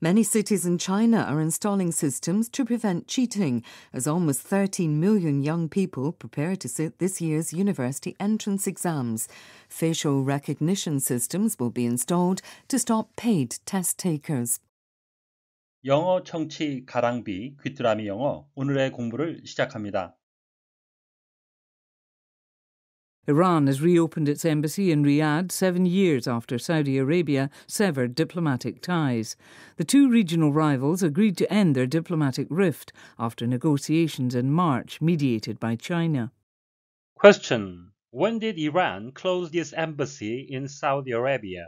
Many cities in China are installing systems to prevent cheating, as almost 13 million young people prepare to sit this year's university entrance exams. Facial recognition systems will be installed to stop paid test takers. 영어 청취 가랑비 귀뚜라미 영어 오늘의 공부를 시작합니다. Iran has reopened its embassy in Riyadh 7 years after Saudi Arabia severed diplomatic ties. The two regional rivals agreed to end their diplomatic rift after negotiations in March mediated by China. Question: When did Iran close its embassy in Saudi Arabia?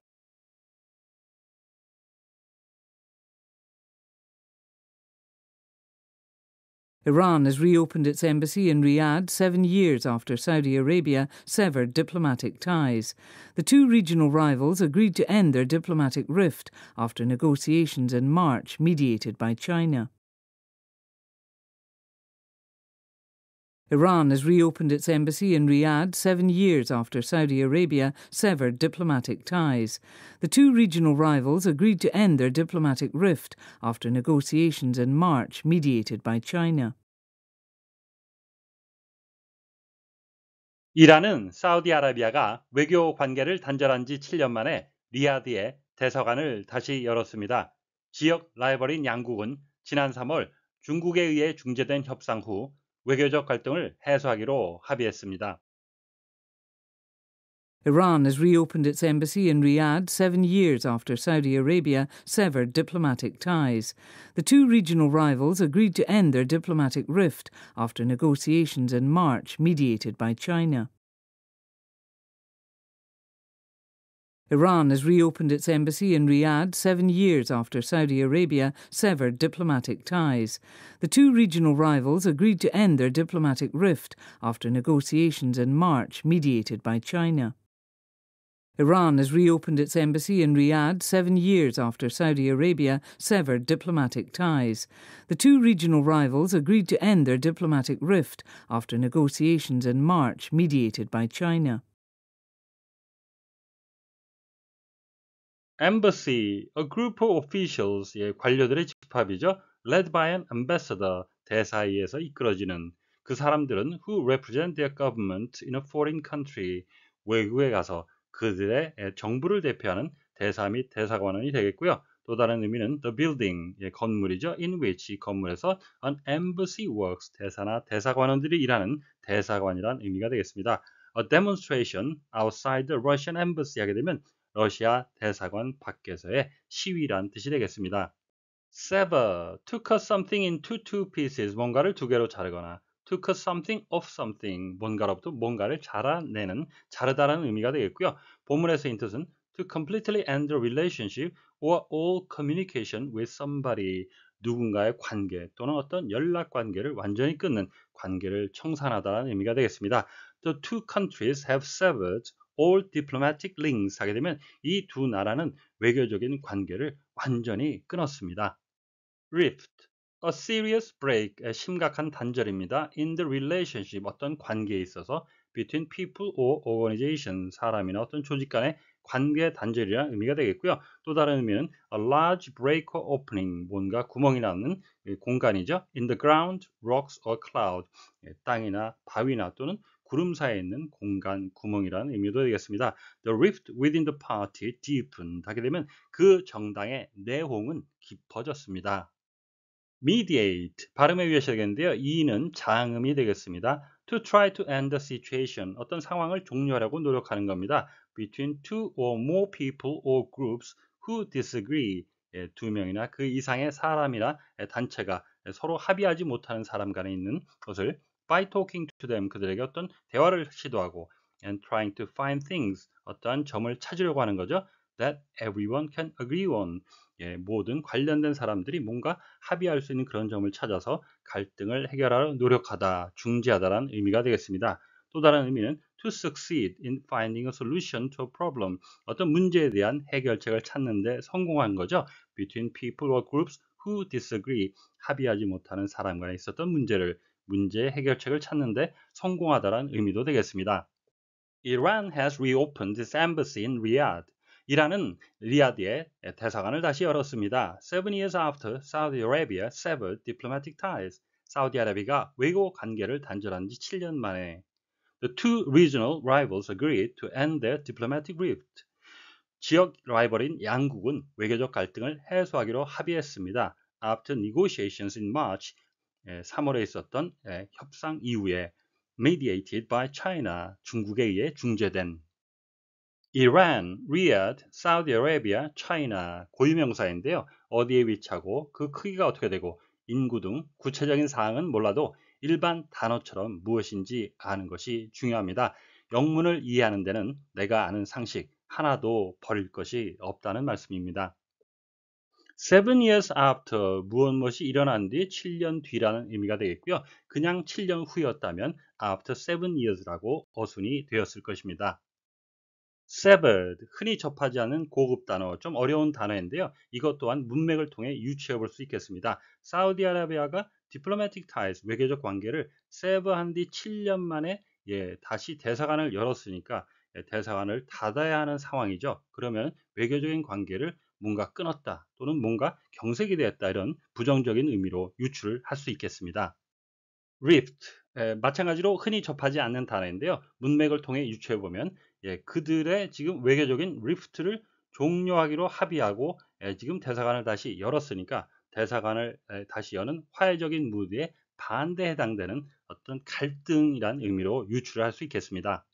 Iran has reopened its embassy in Riyadh 7 years after Saudi Arabia severed diplomatic ties. The two regional rivals agreed to end their diplomatic rift after negotiations in March mediated by China. Iran has reopened its embassy in Riyadh 7 years after Saudi Arabia severed diplomatic ties. The two regional rivals agreed to end their diplomatic rift after negotiations in March mediated by China. 이란은 사우디아라비아가 외교 관계를 단절한 지 7년 만에 리야드에 대사관을 다시 열었습니다. 지역 라이벌인 양국은 지난 3월 중국에 의해 중재된 협상 후 외교적 갈등을 해소하기로 합의했습니다. Iran has reopened its embassy in Riyadh 7 years after Saudi Arabia severed diplomatic ties. The two regional rivals agreed to end their diplomatic rift after negotiations in March mediated by China. Iran has reopened its embassy in Riyadh 7 years after Saudi Arabia severed diplomatic ties. The two regional rivals agreed to end their diplomatic rift after negotiations in March mediated by China. Iran has reopened its embassy in Riyadh 7 years after Saudi Arabia severed diplomatic ties. The two regional rivals agreed to end their diplomatic rift after negotiations in March mediated by China. Embassy, a group of officials, 관료들의 집합이죠. Led by an ambassador, 대사에 의해서 이끌어지는 그 사람들은 who represent their government in a foreign country, 외국에 가서 그들의 정부를 대표하는 대사 및 대사관원이 되겠고요. 또 다른 의미는 the building, 건물이죠. in which, 이 건물에서 an embassy works, 대사나 대사관원들이 일하는 대사관이란 의미가 되겠습니다. A demonstration outside the Russian embassy 하게 되면 러시아 대사관 밖에서의 시위란 뜻이 되겠습니다. Sever, to cut something into two pieces, 뭔가를 두 개로 자르거나 to cut something off something, 뭔가로부터 뭔가를 자르다라는 의미가 되겠고요. 본문에서의 뜻은 to completely end the relationship or all communication with somebody, 누군가의 관계 또는 어떤 연락 관계를 완전히 끊는 관계를 청산하다라는 의미가 되겠습니다. The two countries have severed all diplomatic links 하게 되면 이 두 나라는 외교적인 관계를 완전히 끊었습니다. Rift, a serious break, 심각한 단절입니다. In the relationship, 어떤 관계에 있어서 between people or organization, 사람이나 어떤 조직 간의 관계 단절이라는 의미가 되겠고요. 또 다른 의미는 a large break or opening, 뭔가 구멍이 나는 공간이죠. In the ground, rocks or cloud, 땅이나 바위나 또는 구름 사이에 있는 공간, 구멍이라는 의미도 되겠습니다. The rift within the party deepened 하게 되면 그 정당의 내홍은 깊어졌습니다. Mediate, 발음에 유의하셔야 되겠는데요. 이는 장음이 되겠습니다. To try to end the situation, 어떤 상황을 종료하려고 노력하는 겁니다. Between two or more people or groups who disagree, 두 명이나 그 이상의 사람이나 단체가 서로 합의하지 못하는 사람 간에 있는 것을 by talking to them, 그들에게 어떤 대화를 시도하고 and trying to find things, 어떠한 점을 찾으려고 하는 거죠. That everyone can agree on, 모든 관련된 사람들이 뭔가 합의할 수 있는 그런 점을 찾아서 갈등을 해결하려 노력하다, 중재하다라는 의미가 되겠습니다. 또 다른 의미는 to succeed in finding a solution to a problem, 어떤 문제에 대한 해결책을 찾는 데 성공한 거죠. Between people or groups who disagree, 합의하지 못하는 사람 간에 있었던 문제의 해결책을 찾는 데 성공하다라는 의미도 되겠습니다. Iran has reopened its embassy in Riyadh. 이란은 리야드에 대사관을 다시 열었습니다. 7 years after Saudi Arabia severed diplomatic ties. 사우디아라비아가 외교 관계를 단절한 지 7년 만에 The two regional rivals agreed to end their diplomatic rift. 지역 라이벌인 양국은 외교적 갈등을 해소하기로 합의했습니다. After negotiations in March, 3월에 있었던 협상 이후에 mediated by China, 중국에 의해 중재된 Iran, Riyadh, Saudi Arabia, China 고유명사인데요. 어디에 위치하고 그 크기가 어떻게 되고 인구 등 구체적인 사항은 몰라도 일반 단어처럼 무엇인지 아는 것이 중요합니다. 영문을 이해하는 데는 내가 아는 상식 하나도 버릴 것이 없다는 말씀입니다. 7 years after 무엇이 일어난 뒤 7년 뒤라는 의미가 되겠고요. 그냥 7년 후였다면 after 7 years라고 어순이 되었을 것입니다. severed, 흔히 접하지 않는 고급 단어, 좀 어려운 단어인데요. 이것 또한 문맥을 통해 유추해 볼 수 있겠습니다. 사우디아라비아가 diplomatic ties, 외교적 관계를 sever한 뒤 7년 만에 다시 대사관을 열었으니까 대사관을 닫아야 하는 상황이죠. 그러면 외교적인 관계를 뭔가 끊었다 또는 뭔가 경색이 되었다 이런 부정적인 의미로 유추를 할 수 있겠습니다. rift, 마찬가지로 흔히 접하지 않는 단어인데요. 문맥을 통해 유추해 보면 그들의 지금 외교적인 리프트를 종료하기로 합의하고 지금 대사관을 다시 열었으니까 대사관을 다시 여는 화해적인 무드에 반대에 해당되는 어떤 갈등이란 의미로 유추를 할 수 있겠습니다.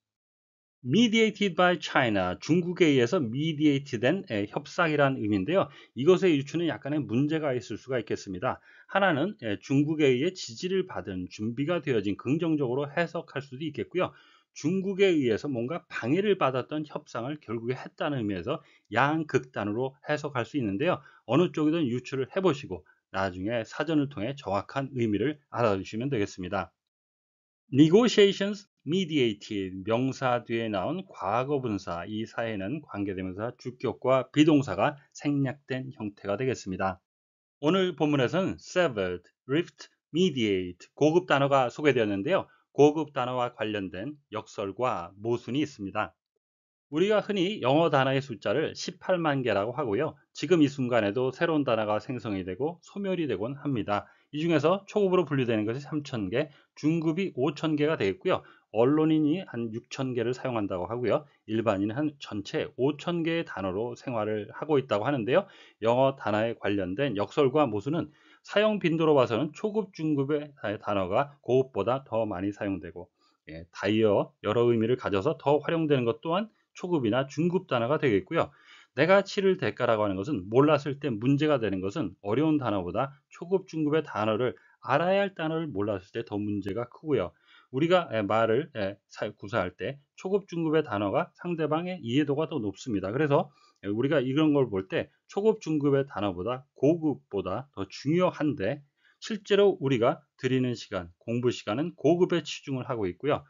Mediated by China, 중국에 의해서 mediate된 협상이라는 의미인데요. 이것의 유추는 약간의 문제가 있을 수가 있겠습니다. 하나는 중국에 의해 지지를 받은 준비가 되어진 긍정적으로 해석할 수도 있겠고요. 중국에 의해서 뭔가 방해를 받았던 협상을 결국에 했다는 의미에서 양극단으로 해석할 수 있는데요. 어느 쪽이든 유추를 해보시고 나중에 사전을 통해 정확한 의미를 알아두시면 되겠습니다. Negotiations mediated, 명사 뒤에 나온 과거 분사, 이 사이에는 관계대명사 주격과 비동사가 생략된 형태가 되겠습니다. 오늘 본문에서는 severed, rift, mediate, 고급 단어가 소개되었는데요. 고급 단어와 관련된 역설과 모순이 있습니다. 우리가 흔히 영어 단어의 숫자를 18만 개라고 하고요. 지금 이 순간에도 새로운 단어가 생성이 되고 소멸이 되곤 합니다. 이 중에서 초급으로 분류되는 것이 3,000개, 중급이 5,000개가 되겠고요. 언론인이 한 6,000개를 사용한다고 하고요. 일반인은 한 전체 5,000개의 단어로 생활을 하고 있다고 하는데요. 영어 단어에 관련된 역설과 모순은 사용 빈도로 봐서는 초급, 중급의 단어가 고급보다 더 많이 사용되고 다이어 여러 의미를 가져서 더 활용되는 것 또한 초급이나 중급 단어가 되겠고요. 내가 치를 대가라고 하는 것은 몰랐을 때 문제가 되는 것은 어려운 단어보다 초급, 중급의 단어를 알아야 할 단어를 몰랐을 때 더 문제가 크고요. 우리가 말을 구사할 때 초급, 중급의 단어가 상대방의 이해도가 더 높습니다. 그래서 우리가 이런 걸 볼 때 초급, 중급의 단어보다 고급보다 더 중요한데 실제로 우리가 드리는 시간, 공부 시간은 고급에 치중을 하고 있고요.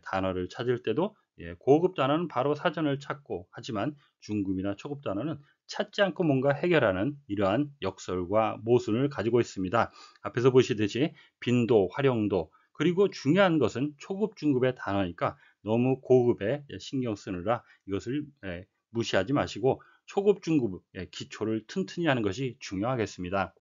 단어를 찾을 때도 고급 단어는 바로 사전을 찾고 하지만 중급이나 초급 단어는 찾지 않고 뭔가 해결하는 이러한 역설과 모순을 가지고 있습니다. 앞에서 보시듯이 빈도, 활용도 그리고 중요한 것은 초급, 중급의 단어니까 너무 고급에 신경 쓰느라 이것을 무시하지 마시고 초급, 중급 기초를 튼튼히 하는 것이 중요하겠습니다.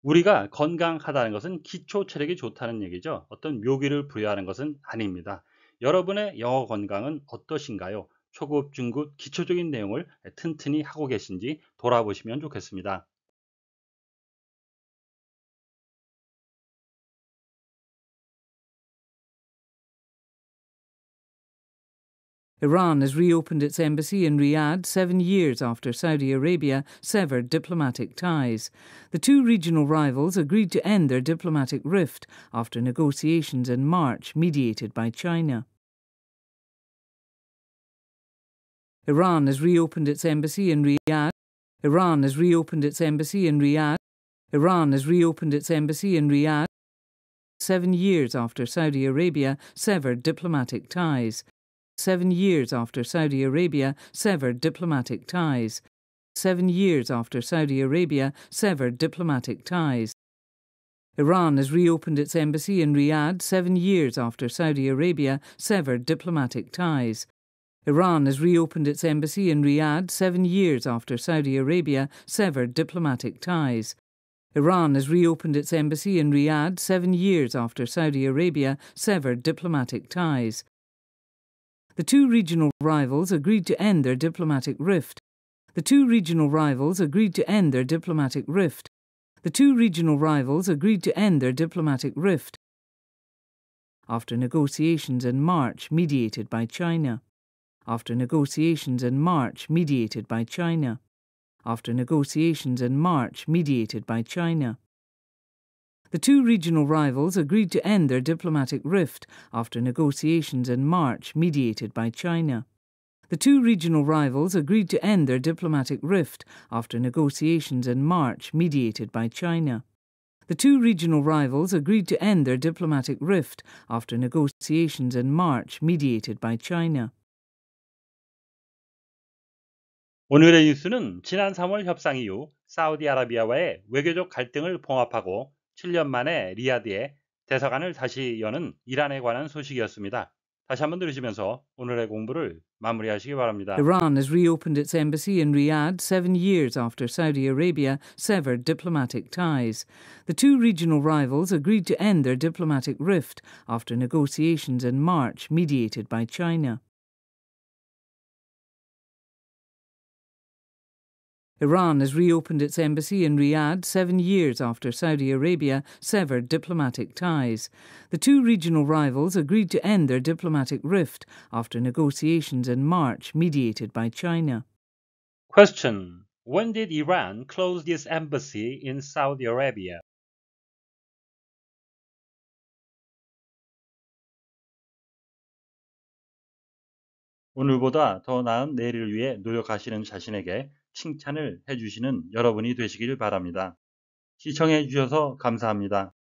우리가 건강하다는 것은 기초 체력이 좋다는 얘기죠. 어떤 묘기를 부여하는 것은 아닙니다. 여러분의 영어 건강은 어떠신가요? 초급, 중급, 기초적인 내용을 튼튼히 하고 계신지 돌아보시면 좋겠습니다. Iran has reopened its embassy in Riyadh 7 years after Saudi Arabia severed diplomatic ties. The two regional rivals agreed to end their diplomatic rift after negotiations in March mediated by China. Iran has reopened its embassy in Riyadh. Iran has reopened its embassy in Riyadh. Iran has reopened its embassy in Riyadh 7 years after Saudi Arabia severed diplomatic ties. 7 years after Saudi Arabia severed diplomatic ties. 7 years after Saudi Arabia severed diplomatic ties. Iran has reopened its embassy in Riyadh 7 years after Saudi Arabia severed diplomatic ties. Iran has reopened its embassy in Riyadh 7 years after Saudi Arabia severed diplomatic ties. Iran has reopened its embassy in Riyadh 7 years after Saudi Arabia severed diplomatic ties. The two regional rivals agreed to end their diplomatic rift. The two regional rivals agreed to end their diplomatic rift. The two regional rivals agreed to end their diplomatic rift after negotiations in March mediated by China. After negotiations in March mediated by China. After negotiations in March mediated by China. The two regional rivals agreed to end their diplomatic rift after negotiations in March mediated by China. The two regional rivals agreed to end their diplomatic rift after negotiations in March mediated by China. The two regional rivals agreed to end their diplomatic rift after negotiations in March mediated by China. 오늘의 뉴스는 지난 3월 협상 이후 사우디아라비아와의 외교적 갈등을 봉합하고 7년 만에 리야드에 대사관을 다시 여는 이란에 관한 소식이었습니다. 다시 한번 들으시면서 오늘의 공부를 마무리하시기 바랍니다. Iran has reopened its embassy in Riyadh 7 years after Saudi Arabia severed diplomatic ties. The two regional rivals agreed to end their diplomatic rift after negotiations in March mediated by China. Iran has reopened its embassy in Riyadh 7 years after Saudi Arabia severed diplomatic ties. The two regional rivals agreed to end their diplomatic rift after negotiations in March mediated by China. Question. When did Iran close this embassy in Saudi Arabia? 오늘보다 더 나은 내일을 위해 노력하시는 자신에게 칭찬을 해주시는 여러분이 되시길 바랍니다. 시청해 주셔서 감사합니다.